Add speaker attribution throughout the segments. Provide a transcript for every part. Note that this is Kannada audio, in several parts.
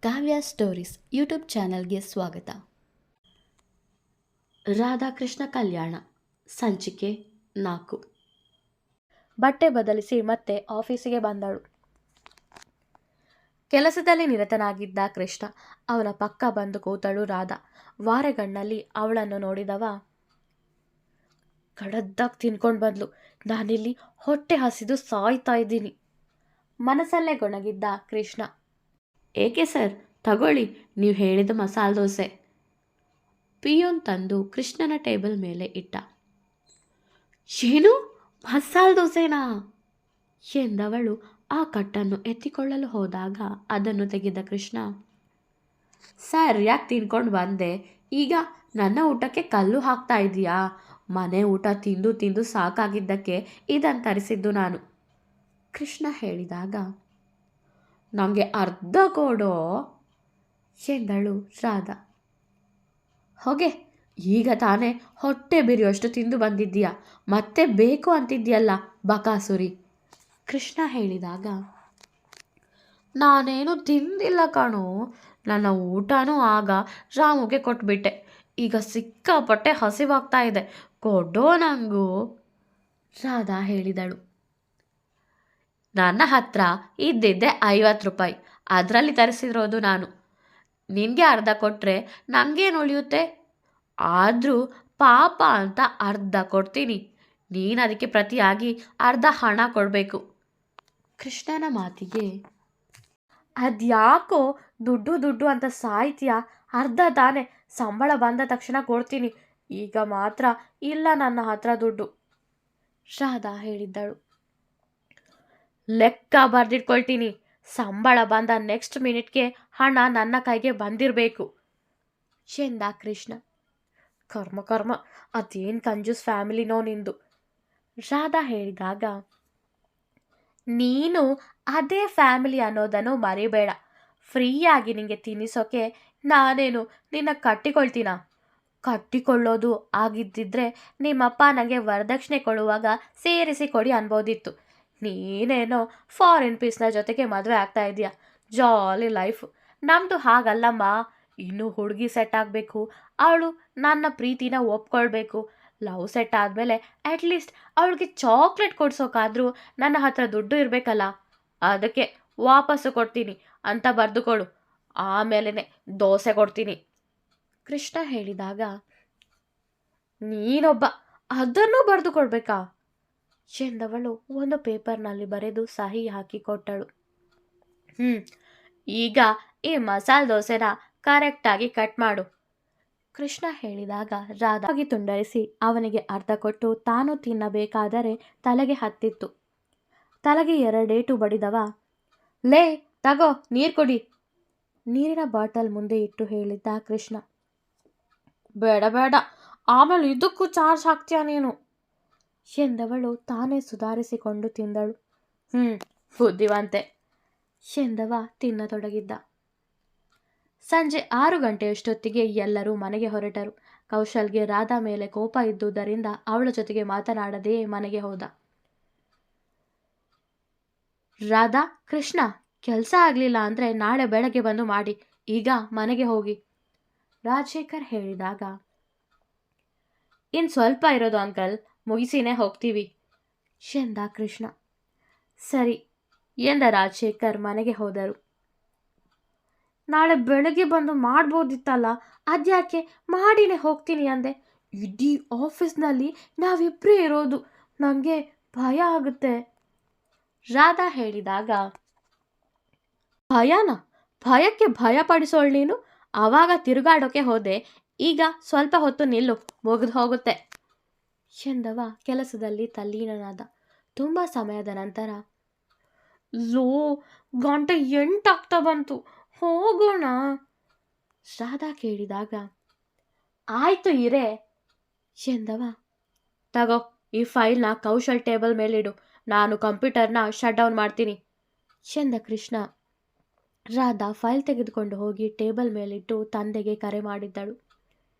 Speaker 1: ಕಾವ್ಯ ಸ್ಟೋರೀಸ್ ಯೂಟ್ಯೂಬ್ ಚಾನಲ್ಗೆ ಸ್ವಾಗತ. ರಾಧಾಕೃಷ್ಣ ಕಲ್ಯಾಣ ಸಂಚಿಕೆ 4.
Speaker 2: ಬಟ್ಟೆ ಬದಲಿಸಿ ಮತ್ತೆ ಆಫೀಸಿಗೆ ಬಂದಳು. ಕೆಲಸದಲ್ಲಿ ನಿರತನಾಗಿದ್ದ ಕೃಷ್ಣ ಅವನ ಪಕ್ಕ ಬಂದು ಕೂತಳು ರಾಧಾ. ವಾರೆಗಣ್ಣಲ್ಲಿ ಅವಳನ್ನು ನೋಡಿದವ ಕಡದ್ದಾಗಿ ತಿನ್ಕೊಂಡು ಬಂದ್ಲು. ನಾನಿಲ್ಲಿ ಹೊಟ್ಟೆ ಹಸಿದು ಸಾಯ್ತಾ ಇದ್ದೀನಿ. ಮನಸ್ಸಲ್ಲೇ ಗೊಣಗಿದ್ದ ಕೃಷ್ಣ,
Speaker 1: ಏಕೆ ಸರ್, ತಗೊಳ್ಳಿ ನೀವು ಹೇಳಿದ ಮಸಾಲೆ ದೋಸೆ. ಪಿಯೋನ್ ತಂದು ಕೃಷ್ಣನ ಟೇಬಲ್ ಮೇಲೆ ಇಟ್ಟ. ಏನು, ಮಸಾಲೆ ದೋಸೆನಾ ಎಂದವಳು ಆ ಕಟ್ಟನ್ನು ಎತ್ತಿಕೊಳ್ಳಲು ಹೋದಾಗ ಅದನ್ನು ತೆಗೆದ ಕೃಷ್ಣ, ಸರ್ ಯಾಕೆ ತಿನ್ಕೊಂಡು ಬಂದೆ, ಈಗ ನನ್ನ ಊಟಕ್ಕೆ ಕಲ್ಲು ಹಾಕ್ತಾ ಇದೀಯಾ? ಮನೆ ಊಟ ತಿಂದು ತಿಂದು ಸಾಕಾಗಿದ್ದಕ್ಕೆ ಇದನ್ನು ತರಿಸಿದ್ದು ನಾನು. ಕೃಷ್ಣ ಹೇಳಿದಾಗ, ನನಗೆ ಅರ್ಧ ಕೊಡೋ ಎಂದಳು ರಾಧಾ. ಹೋಗೆ, ಈಗ ತಾನೇ ಹೊಟ್ಟೆ ಬಿರಿಯೋಷ್ಟು ತಿಂದು ಬಂದಿದ್ದೀಯಾ, ಮತ್ತೆ ಬೇಕು ಅಂತಿದ್ಯಲ್ಲ ಬಕಾಸುರಿ. ಕೃಷ್ಣ ಹೇಳಿದಾಗ, ನಾನೇನು ತಿಂದಿಲ್ಲ ಕಣೋ, ನನ್ನ ಊಟನೂ ಆಗ ರಾಮುಗೆ ಕೊಟ್ಬಿಟ್ಟೆ. ಈಗ ಸಿಕ್ಕಾಪಟ್ಟೆ ಹಸಿವಾಗ್ತಾ ಇದೆ, ಕೊಡೋ ನನಗೂ ರಾಧಾ ಹೇಳಿದಳು. ನನ್ನ ಹತ್ರ ಇದ್ದಿದ್ದೆ 50 ರೂಪಾಯಿ, ಅದರಲ್ಲಿ ತರಿಸಿರೋದು ನಾನು. ನಿನಗೆ ಅರ್ಧ ಕೊಟ್ಟರೆ ನನಗೇನು ಉಳಿಯುತ್ತೆ? ಆದರೂ ಪಾಪ ಅಂತ ಅರ್ಧ ಕೊಡ್ತೀನಿ, ನೀನು ಅದಕ್ಕೆ ಪ್ರತಿಯಾಗಿ ಅರ್ಧ ಹಣ ಕೊಡಬೇಕು. ಕೃಷ್ಣನ ಮಾತಿಗೆ,
Speaker 2: ಅದ್ಯಾಕೋ ದುಡ್ಡು ಅಂತ ಸಾಯ್ತೀಯಾ? ಅರ್ಧ ತಾನೆ, ಸಂಬಳ ಬಂದ ತಕ್ಷಣ ಕೊಡ್ತೀನಿ, ಈಗ ಮಾತ್ರ ಇಲ್ಲ ನನ್ನ ಹತ್ರ ದುಡ್ಡು, ರಾಧಾ ಹೇಳಿದ್ದಳು. ಲೆಕ್ಕ ಬರೆದಿಟ್ಕೊಳ್ತೀನಿ, ಸಂಬಳ ಬಂದ ನೆಕ್ಸ್ಟ್ ಮಿನಿಟ್ಗೆ ಹಣ ನನ್ನ ಕೈಗೆ ಬಂದಿರಬೇಕು ಎಂದ ಕೃಷ್ಣ. ಕರ್ಮ, ಅದೇನು ಕಂಜೂಸ್ ಫ್ಯಾಮಿಲಿನೋ ನಿಂದು, ರಾಧಾ ಹೇಳಿದಾಗ, ನೀನು ಅದೇ ಫ್ಯಾಮಿಲಿ ಅನ್ನೋದನ್ನು ಮರಿಬೇಡ. ಫ್ರೀಯಾಗಿ ನಿನಗೆ ತಿನ್ನಿಸೋಕೆ ನಾನೇನು ನಿನ್ನ ಕಟ್ಟಿಕೊಳ್ತೀನ? ಕಟ್ಟಿಕೊಳ್ಳೋದು ಆಗಿದ್ದಿದ್ರೆ ನಿಮ್ಮಪ್ಪ ನನಗೆ ವರದಕ್ಷಿಣೆ ಕೊಡುವಾಗ ಸೇರಿಸಿ ಕೊಡಿ ಅನ್ಬೋದಿತ್ತು. ನೀನೇನೋ ಫಾರಿನ್ ಪೀಸ್ನ ಜೊತೆಗೆ ಮದುವೆ ಆಗ್ತಾ ಇದೆಯಾ, ಜಾಲಿ ಲೈಫ್. ನಮ್ಮದು ಹಾಗಲ್ಲಮ್ಮ, ಇನ್ನೂ ಹುಡುಗಿ ಸೆಟ್ ಆಗಬೇಕು, ಅವಳು ನನ್ನ ಪ್ರೀತಿನ ಒಪ್ಕೊಳ್ಬೇಕು. ಲವ್ ಸೆಟ್ ಆದಮೇಲೆ ಅಟ್ಲೀಸ್ಟ್ ಅವಳಿಗೆ ಚಾಕ್ಲೇಟ್ ಕೊಡ್ಸೋಕಾದ್ರೂ ನನ್ನ ಹತ್ರ ದುಡ್ಡು ಇರಬೇಕಲ್ಲ, ಅದಕ್ಕೆ ವಾಪಸ್ಸು ಕೊಡ್ತೀನಿ ಅಂತ ಬರೆದುಕೊಡು, ಆಮೇಲೆ ದೋಸೆ ಕೊಡ್ತೀನಿ, ಕೃಷ್ಣ ಹೇಳಿದಾಗ, ನೀನೊಬ್ಬ ಅದನ್ನು ಬರೆದು ಕೊಡ್ಬೇಕಾ ಎಂದವಳು ಒಂದು ಪೇಪರ್ನಲ್ಲಿ ಬರೆದು ಸಹಿ ಹಾಕಿ ಕೊಟ್ಟಳು. ಈಗ ಈ ಮಸಾಲೆ ದೋಸೆನ ಕರೆಕ್ಟಾಗಿ ಕಟ್ ಮಾಡು, ಕೃಷ್ಣ ಹೇಳಿದಾಗ ರಾಧಾಗಿ ತುಂಡರಿಸಿ ಅವನಿಗೆ ಅರ್ಧ ಕೊಟ್ಟು ತಾನು ತಿನ್ನಬೇಕಾದರೆ ತಲೆಗೆ ಹತ್ತಿತ್ತು. ತಲೆಗೆ 2 ಏಟು ಬಡಿದವ, ಲೇ ತಗೋ ನೀರು ಕೊಡಿ, ನೀರಿನ ಬಾಟಲ್ ಮುಂದೆ ಇಟ್ಟು ಹೇಳಿದ್ದ ಕೃಷ್ಣ. ಬೇಡ, ಆಮೇಲೆ ಇದಕ್ಕೂ ಚಾರ್ಜ್ ಹಾಕ್ತೀಯ ನೀನು ಎಂದವಳು ತಾನೇ ಸುಧಾರಿಸಿಕೊಂಡು ತಿಂದಳು. ಬುದ್ಧಿವಂತೆ ಎಂದವ ತಿನ್ನತೊಡಗಿದ್ದ. ಸಂಜೆ 6 ಗಂಟೆಯಷ್ಟೊತ್ತಿಗೆ ಎಲ್ಲರೂ ಮನೆಗೆ ಹೊರಟರು. ಕೌಶಲ್ಗೆ ರಾಧಾ ಮೇಲೆ ಕೋಪ ಇದ್ದುದರಿಂದ ಅವಳ ಜೊತೆಗೆ ಮಾತನಾಡದೆಯೇ ಮನೆಗೆ ಹೋದ. ರಾಧಾ, ಕೃಷ್ಣ, ಕೆಲಸ ಆಗಲಿಲ್ಲ ಅಂದರೆ ನಾಳೆ ಬೆಳಗ್ಗೆ ಬಂದು ಮಾಡಿ, ಈಗ ಮನೆಗೆ ಹೋಗಿ, ರಾಜಶೇಖರ್ ಹೇಳಿದಾಗ, ಇನ್ನು ಸ್ವಲ್ಪ ಇರೋದು ಅಂಕಲ್, ಮುಗಿಸಿನೇ ಹೋಗ್ತೀವಿ ಎಂದ ಕೃಷ್ಣ. ಸರಿ ಎಂದ ರಾಜಶೇಖರ್ ಮನೆಗೆ ಹೋದರು. ನಾಳೆ ಬೆಳಗ್ಗೆ ಬಂದು ಮಾಡ್ಬೋದಿತ್ತಲ್ಲ, ಅದ್ಯಾಕೆ ಮಾಡಿನೇ ಹೋಗ್ತೀನಿ ಅಂದೆ? ಇಡೀ ಆಫೀಸ್ನಲ್ಲಿ ನಾವಿಬ್ಬರೇ ಇರೋದು, ನನಗೆ ಭಯ ಆಗುತ್ತೆ, ರಾಧಾ ಹೇಳಿದಾಗ, ಭಯಕ್ಕೆ ಭಯ ಪಡಿಸೋಳು ನೀನು? ಆವಾಗ ತಿರುಗಾಡೋಕೆ ಹೋದೆ, ಈಗ ಸ್ವಲ್ಪ ಹೊತ್ತು ನಿಲ್ಲು, ಮುಗಿದು ಹೋಗುತ್ತೆ ಎಂದವ ಕೆಲಸದಲ್ಲಿ ತಲ್ಲೀನನಾದ. ತುಂಬ ಸಮಯದ ನಂತರ, ಲೋ, 8 ಆಗ್ತಾ ಬಂತು, ಹೋಗೋಣ, ರಾಧಾ ಕೇಳಿದಾಗ, ಆಯ್ತು ಇರೇ ಎಂದವ. ತಗೋ, ಈ ಫೈಲ್ನ ಕೌಶಲ್ ಟೇಬಲ್ ಮೇಲಿಡು, ನಾನು ಕಂಪ್ಯೂಟರ್ನ ಶಟ್ ಡೌನ್ ಮಾಡ್ತೀನಿ ಎಂದ ಕೃಷ್ಣ. ರಾಧಾ ಫೈಲ್ ತೆಗೆದುಕೊಂಡು ಹೋಗಿ ಟೇಬಲ್ ಮೇಲಿಟ್ಟು ತಂದೆಗೆ ಕರೆ ಮಾಡಿದ್ದಳು.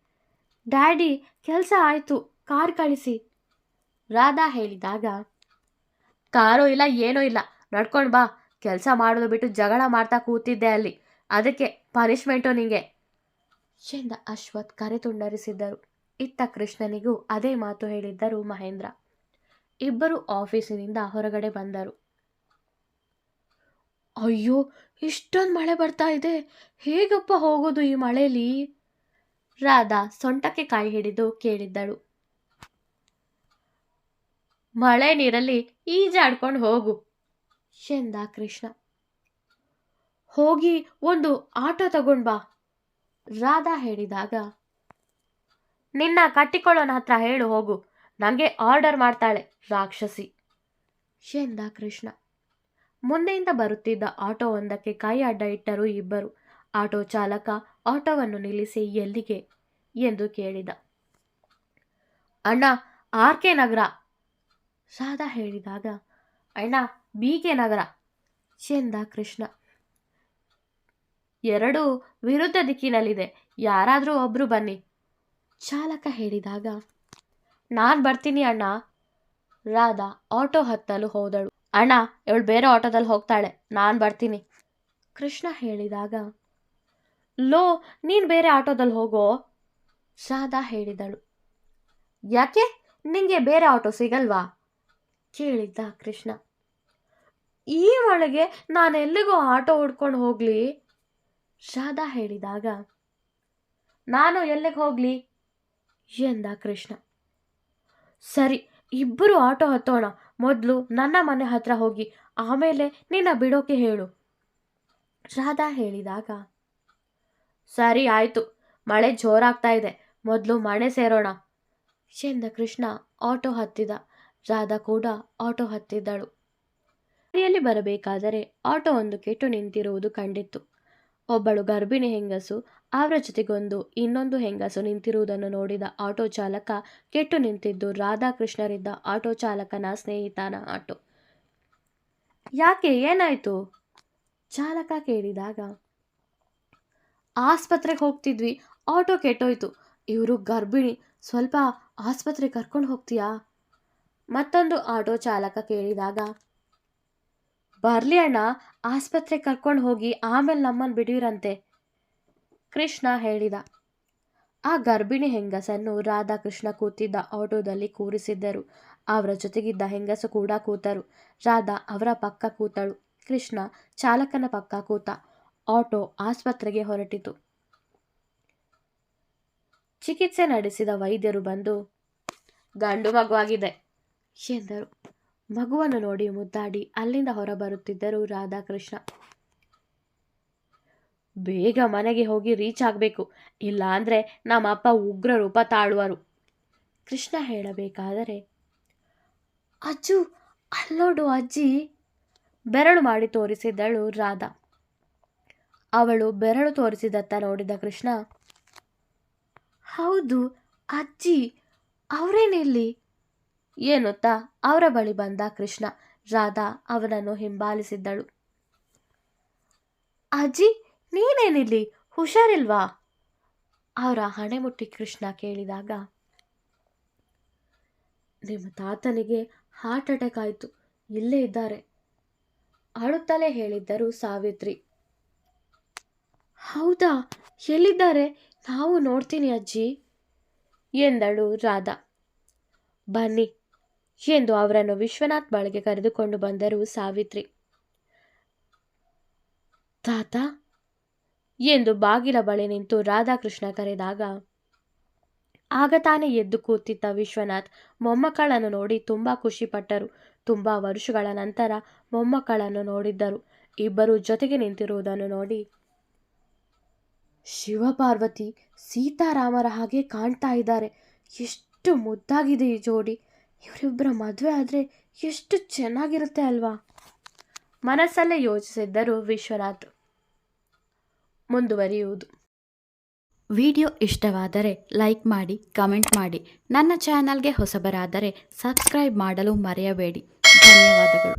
Speaker 2: ಡ್ಯಾಡಿ, ಕೆಲಸ ಆಯಿತು, ಕಾರ್ ಕಳಿಸಿ, ರಾಧಾ ಹೇಳಿದಾಗ, ಕಾರು ಇಲ್ಲ ಏನೂ ಇಲ್ಲ, ನಡ್ಕೊಂಡು ಬಾ, ಕೆಲಸ ಮಾಡೋದು ಬಿಟ್ಟು ಜಗಳ ಮಾಡ್ತಾ ಕೂತಿದ್ದೆ ಅಲ್ಲಿ, ಅದಕ್ಕೆ ಪನಿಷ್ಮೆಂಟು ನಿಂಗೆ ಎಂದ ಅಶ್ವಥ್ ಕರೆ ತುಂಡರಿಸಿದ್ದರು. ಇತ್ತ ಕೃಷ್ಣನಿಗೂ ಅದೇ ಮಾತು ಹೇಳಿದ್ದರು ಮಹೇಂದ್ರ. ಇಬ್ಬರು ಆಫೀಸಿನಿಂದ ಹೊರಗಡೆ ಬಂದರು. ಅಯ್ಯೋ, ಇಷ್ಟೊಂದು ಮಳೆ ಬರ್ತಾ ಇದೆ, ಹೇಗಪ್ಪ ಹೋಗೋದು ಈ ಮಳೆಲಿ? ರಾಧಾ ಸೊಂಟಕ್ಕೆ ಕೈ ಹಿಡಿದು ಕೇಳಿದ್ದಳು. ಮಳೆ ನೀರಲ್ಲಿ ಈಜಾಡ್ಕೊಂಡು ಹೋಗು ಎಂದ ಕೃಷ್ಣ. ಹೋಗಿ ಒಂದು ಆಟೋ ತಗೊಂಡ್ ಬಾ ರಾಧಾ ಹೇಳಿದಾಗ, ನಿನ್ನ ಕಟ್ಟಿಕೊಳ್ಳೋನ ಹತ್ರ ಹೇಳು ಹೋಗು, ನನಗೆ ಆರ್ಡರ್ ಮಾಡ್ತಾಳೆ ರಾಕ್ಷಸಿ ಎಂದ ಕೃಷ್ಣ. ಮುಂದೆಯಿಂದ ಬರುತ್ತಿದ್ದ ಆಟೋ ಒಂದಕ್ಕೆ ಕೈ ಅಡ್ಡ ಇಟ್ಟರು ಇಬ್ಬರು. ಆಟೋ ಚಾಲಕ ಆಟೋವನ್ನು ನಿಲ್ಲಿಸಿ ಎಲ್ಲಿಗೆ ಎಂದು ಕೇಳಿದ. ಅಣ್ಣ, ಆರ್.ಕೆ. ನಗರ ರಾಧಾ ಹೇಳಿದಾಗ, ಅಣ್ಣ ಬಿ.ಕೆ. ನಗರ ಎಂದ ಕೃಷ್ಣ. ಎರಡೂ ವಿರುದ್ಧ ದಿಕ್ಕಿನಲ್ಲಿದೆ, ಯಾರಾದರೂ ಒಬ್ರು ಬನ್ನಿ ಚಾಲಕ ಹೇಳಿದಾಗ, ನಾನು ಬರ್ತೀನಿ ಅಣ್ಣ. ರಾಧಾ ಆಟೋ ಹತ್ತಲು ಹೋದಳು. ಅಣ್ಣ, ಇವಳು ಬೇರೆ ಆಟೋದಲ್ಲಿ ಹೋಗ್ತಾಳೆ, ನಾನು ಬರ್ತೀನಿ ಕೃಷ್ಣ ಹೇಳಿದಾಗ, ಲೋ, ನೀನು ಬೇರೆ ಆಟೋದಲ್ಲಿ ಹೋಗೋ ರಾಧಾ ಹೇಳಿದಳು. ಯಾಕೆ, ನಿಂಗೆ ಬೇರೆ ಆಟೋ ಸಿಗಲ್ವಾ ಕೇಳಿದ್ದ ಕೃಷ್ಣ. ಈ ಮಳೆಗೆ ನಾನು ಎಲ್ಲಿಗೋ ಆಟೋ ಹುಡ್ಕೊಂಡು ಹೋಗ್ಲಿ ರಾಧಾ ಹೇಳಿದಾಗ, ನಾನು ಎಲ್ಲಿಗೆ ಹೋಗ್ಲಿ ಎಂದ ಕೃಷ್ಣ. ಸರಿ, ಇಬ್ಬರು ಆಟೋ ಹತ್ತೋಣ. ಮೊದಲು ನನ್ನ ಮನೆ ಹತ್ರ ಹೋಗಿ ಆಮೇಲೆ ನಿನ್ನ ಬಿಡೋಕೆ ಹೇಳು ರಾಧಾ ಹೇಳಿದಾಗ, ಸರಿ ಆಯಿತು, ಮಳೆ ಜೋರಾಗ್ತಾ ಇದೆ, ಮೊದಲು ಮನೆ ಸೇರೋಣ ಎಂದ ಕೃಷ್ಣ ಆಟೋ ಹತ್ತಿದ. ರಾಧಾ ಕೂಡ ಆಟೋ ಹತ್ತಿದ್ದಳು. ದಾರಿಯಲ್ಲಿ ಬರಬೇಕಾದರೆ ಆಟೋ ಒಂದು ಕೆಟ್ಟು ನಿಂತಿರುವುದು ಕಂಡಿತ್ತು. ಒಬ್ಬಳು ಗರ್ಭಿಣಿ ಹೆಂಗಸು, ಅವರ ಜೊತೆಗೊಂದು ಇನ್ನೊಂದು ಹೆಂಗಸು ನಿಂತಿರುವುದನ್ನು ನೋಡಿದ ಆಟೋ ಚಾಲಕ ಕೆಟ್ಟು ನಿಂತಿದ್ದು ರಾಧಾಕೃಷ್ಣರಿದ್ದ ಆಟೋ ಚಾಲಕನ ಸ್ನೇಹಿತನ ಆಟೋ. ಯಾಕೆ, ಏನಾಯ್ತು ಚಾಲಕ ಕೇಳಿದಾಗ, ಆಸ್ಪತ್ರೆಗೆ ಹೋಗ್ತಿದ್ವಿ, ಆಟೋ ಕೆಟ್ಟೋಯ್ತು, ಇವರು ಗರ್ಭಿಣಿ, ಸ್ವಲ್ಪ ಆಸ್ಪತ್ರೆಗೆ ಕರ್ಕೊಂಡು ಹೋಗ್ತೀಯಾ ಮತ್ತೊಂದು ಆಟೋ ಚಾಲಕ ಕೇಳಿದಾಗ, ಬರ್ಲಿ ಅಣ್ಣ, ಆಸ್ಪತ್ರೆಗೆ ಕರ್ಕೊಂಡು ಹೋಗಿ ಆಮೇಲೆ ನಮ್ಮನ್ನು ಬಿಡಿರಂತೆ ಕೃಷ್ಣ ಹೇಳಿದ. ಆ ಗರ್ಭಿಣಿ ಹೆಂಗಸನ್ನು ರಾಧಾಕೃಷ್ಣ ಕೂತಿದ್ದ ಆಟೋದಲ್ಲಿ ಕೂರಿಸಿದ್ದರು. ಅವರ ಜೊತೆಗಿದ್ದ ಹೆಂಗಸು ಕೂಡ ಕೂತರು. ರಾಧಾ ಅವರ ಪಕ್ಕ ಕೂತಳು. ಕೃಷ್ಣ ಚಾಲಕನ ಪಕ್ಕ ಕೂತ. ಆಟೋ ಆಸ್ಪತ್ರೆಗೆ ಹೊರಟಿತು. ಚಿಕಿತ್ಸೆ ನಡೆಸಿದ ವೈದ್ಯರು ಬಂದು, ಗಂಡು ಮಗುವಾಗಿದೆ ಎಂದರು. ಮಗುವನ್ನು ನೋಡಿ ಮುದ್ದಾಡಿ ಅಲ್ಲಿಂದ ಹೊರಬರುತ್ತಿದ್ದರು ರಾಧಾಕೃಷ್ಣ. ಬೇಗ ಮನೆಗೆ ಹೋಗಿ ರೀಚ್ ಆಗಬೇಕು, ಇಲ್ಲ ಅಂದರೆ ನಮ್ಮ ಅಪ್ಪ ಉಗ್ರ ರೂಪ ತಾಳುವರು ಕೃಷ್ಣ ಹೇಳಬೇಕಾದರೆ, ಅಜ್ಜು ಅಲ್ಲೋಡು ಅಜ್ಜಿ ಬೆರಳು ಮಾಡಿ ತೋರಿಸಿದ್ದಳು ರಾಧಾ. ಅವಳು ಬೆರಳು ತೋರಿಸಿದತ್ತ ನೋಡಿದ ಕೃಷ್ಣ, ಹೌದು ಅಜ್ಜಿ, ಅವರೇನಿಲ್ಲಿ ಎನ್ನುತ್ತಾ ಅವರ ಬಳಿ ಬಂದ ಕೃಷ್ಣ. ರಾಧಾ ಅವನನ್ನು ಹಿಂಬಾಲಿಸಿದ್ದಳು. ಅಜ್ಜಿ, ನೀನೇನಿಲ್ಲಿ, ಹುಷಾರಿಲ್ವಾ ಅವರ ಹಣೆ ಮುಟ್ಟಿ ಕೃಷ್ಣ ಕೇಳಿದಾಗ, ನಿಮ್ಮ ತಾತನಿಗೆ ಹಾರ್ಟ್ ಅಟ್ಯಾಕ್ ಆಯಿತು, ಇಲ್ಲೇ ಇದ್ದಾರೆ ಅಳುತ್ತಲೇ ಹೇಳಿದ್ದರು ಸಾವಿತ್ರಿ. ಹೌದಾ, ಎಲ್ಲಿದ್ದಾರೆ, ನಾವು ನೋಡ್ತೀನಿ ಅಜ್ಜಿ ಎಂದಳು ರಾಧಾ. ಬನ್ನಿ ಎಂದು ಅವರನ್ನು ವಿಶ್ವನಾಥ್ ಬಳಿಗೆ ಕರೆದುಕೊಂಡು ಬಂದರು ಸಾವಿತ್ರಿ. ತಾತ ಎಂದು ಬಾಗಿಲ ಬಳಿ ನಿಂತು ರಾಧಾಕೃಷ್ಣ ಕರೆದಾಗ, ಆಗ ತಾನೇ ಎದ್ದು ಕೂತಿದ್ದ ವಿಶ್ವನಾಥ್ ಮೊಮ್ಮಕ್ಕಳನ್ನು ನೋಡಿ ತುಂಬ ಖುಷಿಪಟ್ಟರು. ತುಂಬ ವರ್ಷಗಳ ನಂತರ ಮೊಮ್ಮಕ್ಕಳನ್ನು ನೋಡಿದ್ದರು. ಇಬ್ಬರು ಜೊತೆಗೆ ನಿಂತಿರುವುದನ್ನು ನೋಡಿ, ಶಿವಪಾರ್ವತಿ ಸೀತಾರಾಮರ ಹಾಗೆ ಕಾಣ್ತಾ ಇದ್ದಾರೆ, ಎಷ್ಟು ಮುದ್ದಾಗಿದೆ ಈ ಜೋಡಿ, ಇವರಿಬ್ಬರ ಮದುವೆ ಆದರೆ ಎಷ್ಟು ಚೆನ್ನಾಗಿರುತ್ತೆ ಅಲ್ವಾ ಮನಸ್ಸಲ್ಲೇ ಯೋಚಿಸಿದ್ದರು ವಿಶ್ವನಾಥ್. ಮುಂದುವರಿಯುವುದು.
Speaker 1: ವಿಡಿಯೋ ಇಷ್ಟವಾದರೆ ಲೈಕ್ ಮಾಡಿ, ಕಮೆಂಟ್ ಮಾಡಿ. ನನ್ನ ಚಾನಲ್ಗೆ ಹೊಸಬರಾದರೆ ಸಬ್ಸ್ಕ್ರೈಬ್ ಮಾಡಲು ಮರೆಯಬೇಡಿ. ಧನ್ಯವಾದಗಳು.